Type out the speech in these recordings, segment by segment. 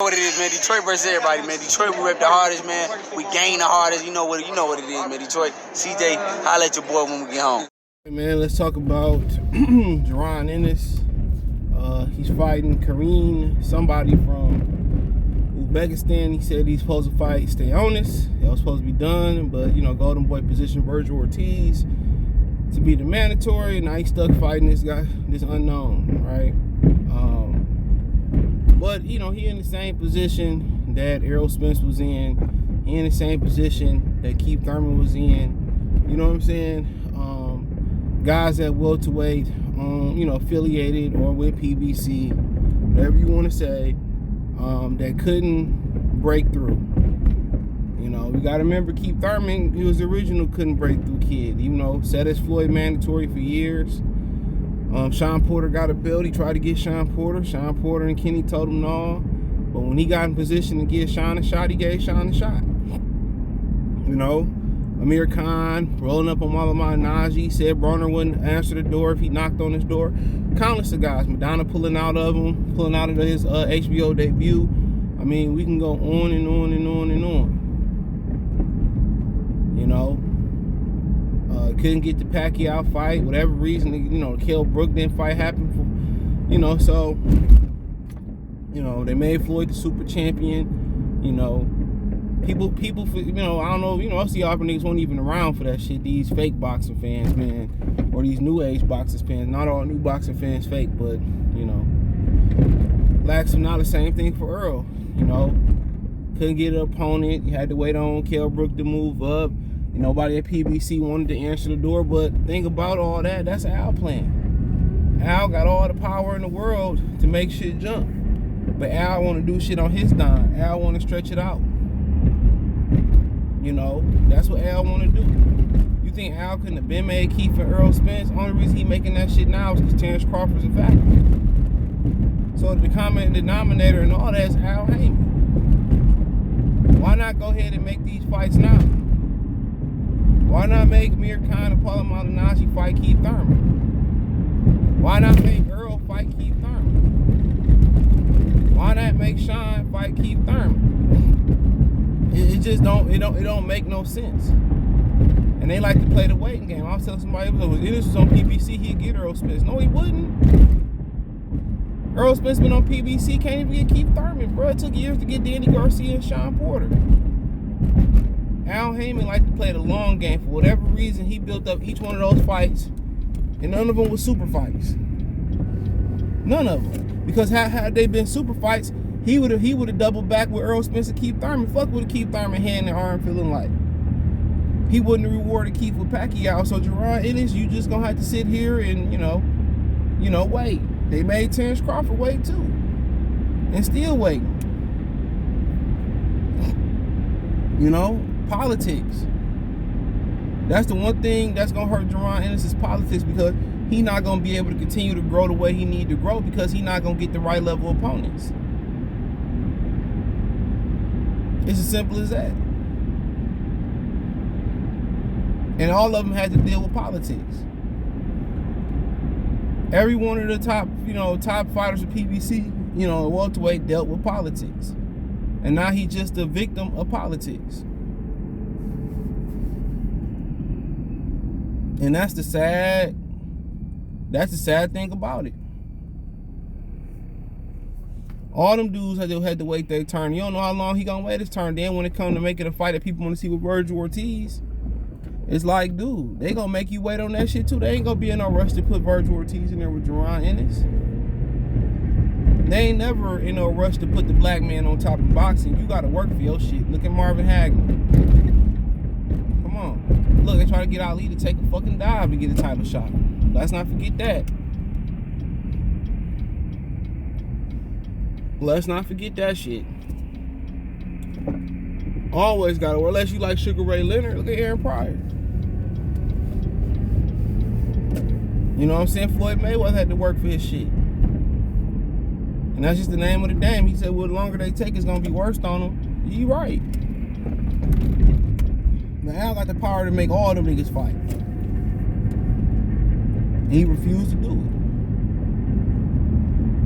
What it is, man. Detroit versus everybody, man. Detroit, we rep the hardest, man. We gain the hardest. You know what it is, man. Detroit, CJ, holla at your boy when we get home. Hey, man, let's talk about Jaron Ennis. He's fighting Kareem, somebody from Uzbekistan. He said he's supposed to fight Stay Honest. It was supposed to be done, but Golden Boy positioned Virgil Ortiz to be the mandatory. Now he's stuck fighting this guy, this unknown, right? But he in the same position that Errol Spence was in. He in the same position that Keith Thurman was in. You know what I'm saying? Guys at welterweight, affiliated or with PBC, whatever you want to say, that couldn't break through. We got to remember Keith Thurman, he was the original couldn't break through kid. Set as Floyd mandatory for years. Sean Porter got a belt. He tried to get Sean Porter. Sean Porter and Kenny told him no. But when he got in position to give Sean a shot, he gave Sean a shot. Amir Khan rolling up on Malamud Najee, said Broner wouldn't answer the door if he knocked on his door. Countless of guys. Madonna pulling out of his HBO debut. I mean, we can go on and on and on and on. Couldn't get the Pacquiao fight, whatever reason. The Kell Brook didn't fight happen for. So they made Floyd the super champion. People, I don't know, most of y'all niggas weren't even around for that shit. These fake boxing fans, man, or these new age boxing fans. Not all new boxing fans fake, but Lax not the same thing for Errol. Couldn't get an opponent. You had to wait on Kell Brook to move up. Nobody at PBC wanted to answer the door. But think about all that. That's Al plan. Al got all the power in the world to make shit jump. But Al want to do shit on his dime. Al want to stretch it out. That's what Al want to do. You think Al couldn't have been made Keith and Errol Spence? Only reason he making that shit now is because Terrence Crawford's a factor. So the common denominator and all that is Al Heyman. Why not go ahead and make these fights now? Why not make Amir Khan and Paula Maldonado fight Keith Thurman? Why not make Errol fight Keith Thurman? Why not make Sean fight Keith Thurman? It just don't make no sense. And they like to play the waiting game. I was telling somebody, if Ennis was on PBC, he'd get Errol Spence. No, he wouldn't. Errol Spence been on PBC, can't even get Keith Thurman, bro. It took years to get Danny Garcia and Sean Porter. Al Heyman liked to play the long game. For whatever reason, he built up each one of those fights, and none of them were super fights. None of them. Because had they been super fights, he would have doubled back with Errol Spence and Keith Thurman. Fuck with Keith Thurman hand and arm feeling like. He wouldn't have rewarded Keith with Pacquiao. So Jaron Ennis, you just gonna have to sit here and wait. They made Terrence Crawford wait too, and still waiting. Politics. That's the one thing that's gonna hurt Jaron Ennis is politics, because he's not gonna be able to continue to grow the way he need to grow because he's not gonna get the right level of opponents. It's as simple as that. And all of them had to deal with politics. Every one of the top fighters of PBC, welterweight dealt with politics. And now he's just a victim of politics. And that's the sad thing about it. All them dudes had to wait their turn. You don't know how long he gonna wait his turn. Then when it comes to making a fight that people want to see with Virgil Ortiz, it's like, dude, they gonna make you wait on that shit too. They ain't gonna be in no rush to put Virgil Ortiz in there with Jaron Ennis. They ain't never in no rush to put the black man on top of boxing. You gotta work for your shit. Look at Marvin Hagler. Come on. Look, they try to get Ali to take a fucking dive to get a title shot. Let's not forget that. Let's not forget that shit. Always gotta work. Unless you like Sugar Ray Leonard, look at Aaron Pryor. You know what I'm saying? Floyd Mayweather had to work for his shit. And that's just the name of the game. He said, well, the longer they take, it's going to be worse on them. You right. But Al got the power to make all them niggas fight. And he refused to do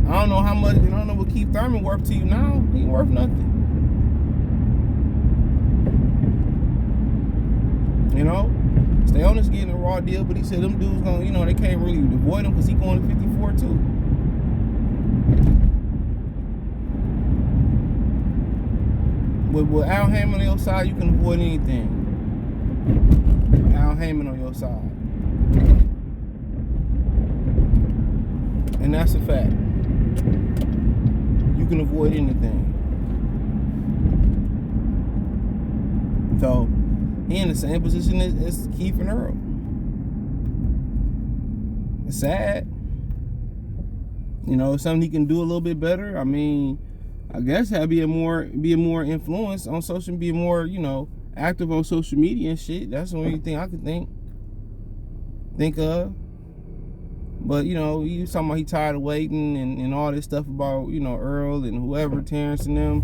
it. I don't know how much. I don't know what Keith Thurman worth to you now. He ain't worth nothing. You know, stay on this getting a raw deal, but he said them dudes gonna, you know, they can't really avoid him because he going to 54 too. With Al Heyman on your side, you can avoid anything. With Al Heyman on your side. And that's a fact. You can avoid anything. So, he in the same position as Keith and Errol. It's sad. You know, something he can do a little bit better. I mean, I guess be a more influence on social, be more, you know, active on social media and shit. That's the only thing I could think of. But, you know, he was talking about he tired of waiting and all this stuff about, you know, Errol and whoever, Terrence and them.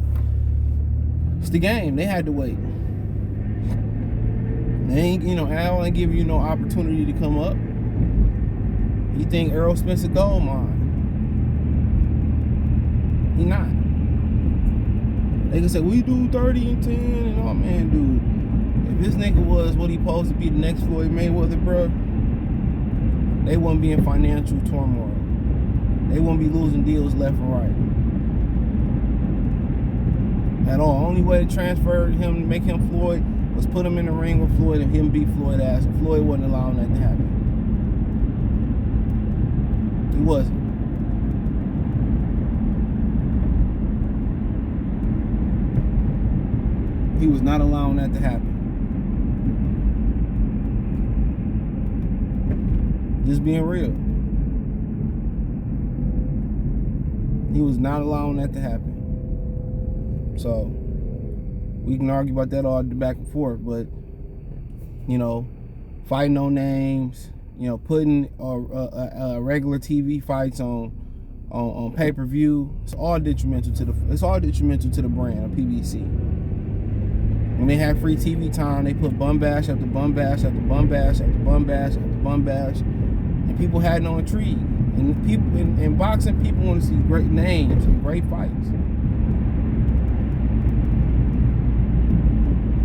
It's the game. They had to wait. They ain't, you know, Al ain't giving you no opportunity to come up. You think Errol Spence a gold mine? He not. They can say, we do 30 and 10 and all, man, dude. If this nigga was what he supposed to be, the next Floyd Mayweather, bro, they wouldn't be in financial turmoil. They wouldn't be losing deals left and right. At all. Only way to transfer him, make him Floyd, was put him in the ring with Floyd and him beat Floyd ass. And Floyd wasn't allowing that to happen. He wasn't. He was not allowing that to happen. Just being real. He was not allowing that to happen. So, we can argue about that all back and forth, but, you know, fighting on names, you know, putting regular TV fights on pay-per-view, it's all detrimental to the brand of PBC. When they had free TV time, they put bum bash after bum bash after bum bash after bum bash after bum bash, and people had no intrigue. And people in boxing, people want to see great names and great fights.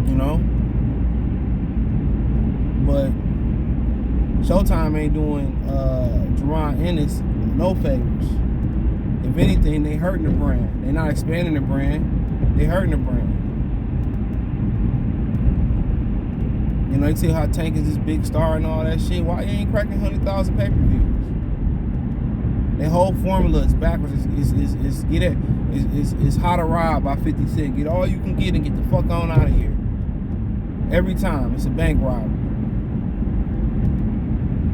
You know? But Showtime ain't doing Jaron Ennis no favors. If anything, they hurting the brand. They're not expanding the brand. They hurting the brand. You know, they tell how Tank is this big star and all that shit. Why you ain't cracking 100,000 pay-per-views? Their whole formula is backwards. It's how to rob by 50 Cent. Get all you can get and get the fuck on out of here. Every time, it's a bank robbery.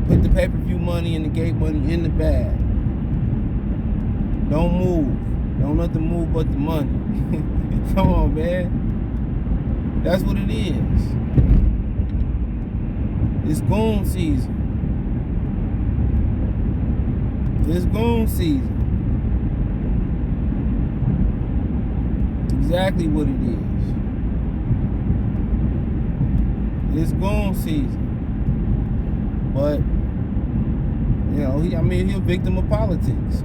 Put the pay-per-view money and the gate money in the bag. Don't move. Don't let them move but the money. Come on, man. That's what it is. It's goon season. It's goon season. Exactly what it is. It's goon season. But, you know, he's a victim of politics.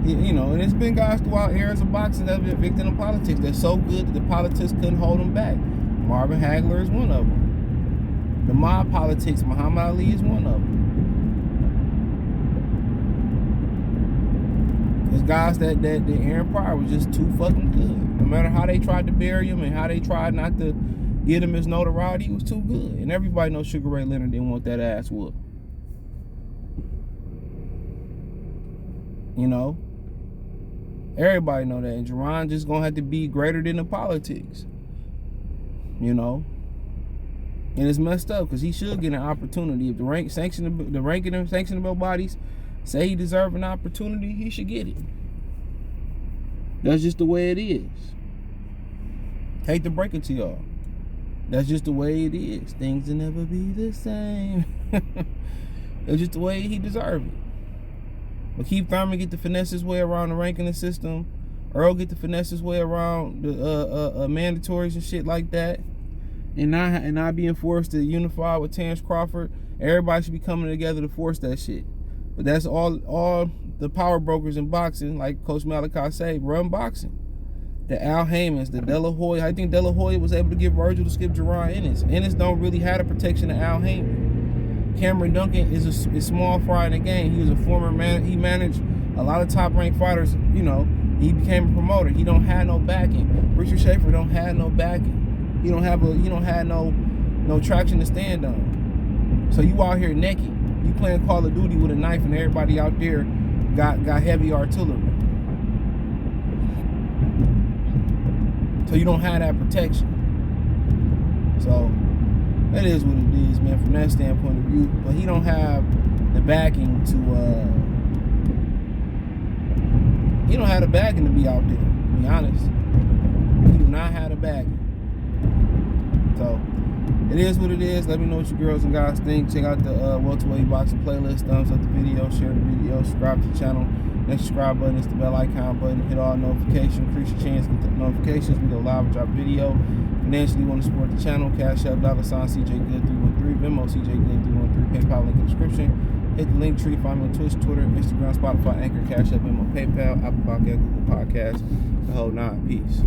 You know, and there's been guys throughout eras of boxing that have been victim of politics. They're so good that the politics couldn't hold them back. Marvin Hagler is one of them. The mob politics, Muhammad Ali is one of them. There's guys that Aaron Pryor was just too fucking good. No matter how they tried to bury him and how they tried not to get him his notoriety, he was too good. And everybody knows Sugar Ray Leonard didn't want that ass whooped. You know? Everybody know that. And Jaron just gonna have to be greater than the politics. You know? And it's messed up because he should get an opportunity. If the ranking and sanctionable bodies say he deserves an opportunity, he should get it. That's just the way it is. Hate to break it to y'all. That's just the way it is. Things will never be the same. It's just the way he deserves it. But Keith Thurman get to finesse his way around the ranking system. Errol get to finesse his way around the mandatories and shit like that. And not being forced to unify with Terrence Crawford. Everybody should be coming together to force that shit. But that's all the power brokers in boxing, like Coach Malachi say, run boxing. The Al Haymans, the De La Hoya. I think De La Hoya was able to get Virgil to skip Jaron Ennis. Ennis don't really have the protection of Al Heyman. Cameron Duncan is small fry in the game. He was a former man. He managed a lot of top-ranked fighters. You know, he became a promoter. He don't have no backing. Richard Schaefer don't have no backing. He don't have no traction to stand on. So you out here naked. You playing Call of Duty with a knife, and everybody out there got heavy artillery. So you don't have that protection. So that is what it is, man, from that standpoint of view. But he don't have the backing to he don't have the backing to be out there, to be honest. He do not have the backing. So it is what it is. Let me know what you girls and guys think. Check out the welterweight boxing playlist. Thumbs up the video, share the video, subscribe to the channel. Next subscribe button is the bell icon button. Hit all notifications, increase your chance to get the notifications. We go live and drop video. Financially, you want to support the channel, Cash App, $CJGood313, Venmo, CJGood313, PayPal link in the description. Hit the link tree, find me on Twitch, Twitter, Instagram, Spotify, Anchor, Cash App, Venmo, PayPal, Apple Podcast, Google Podcasts, the whole nine. Peace.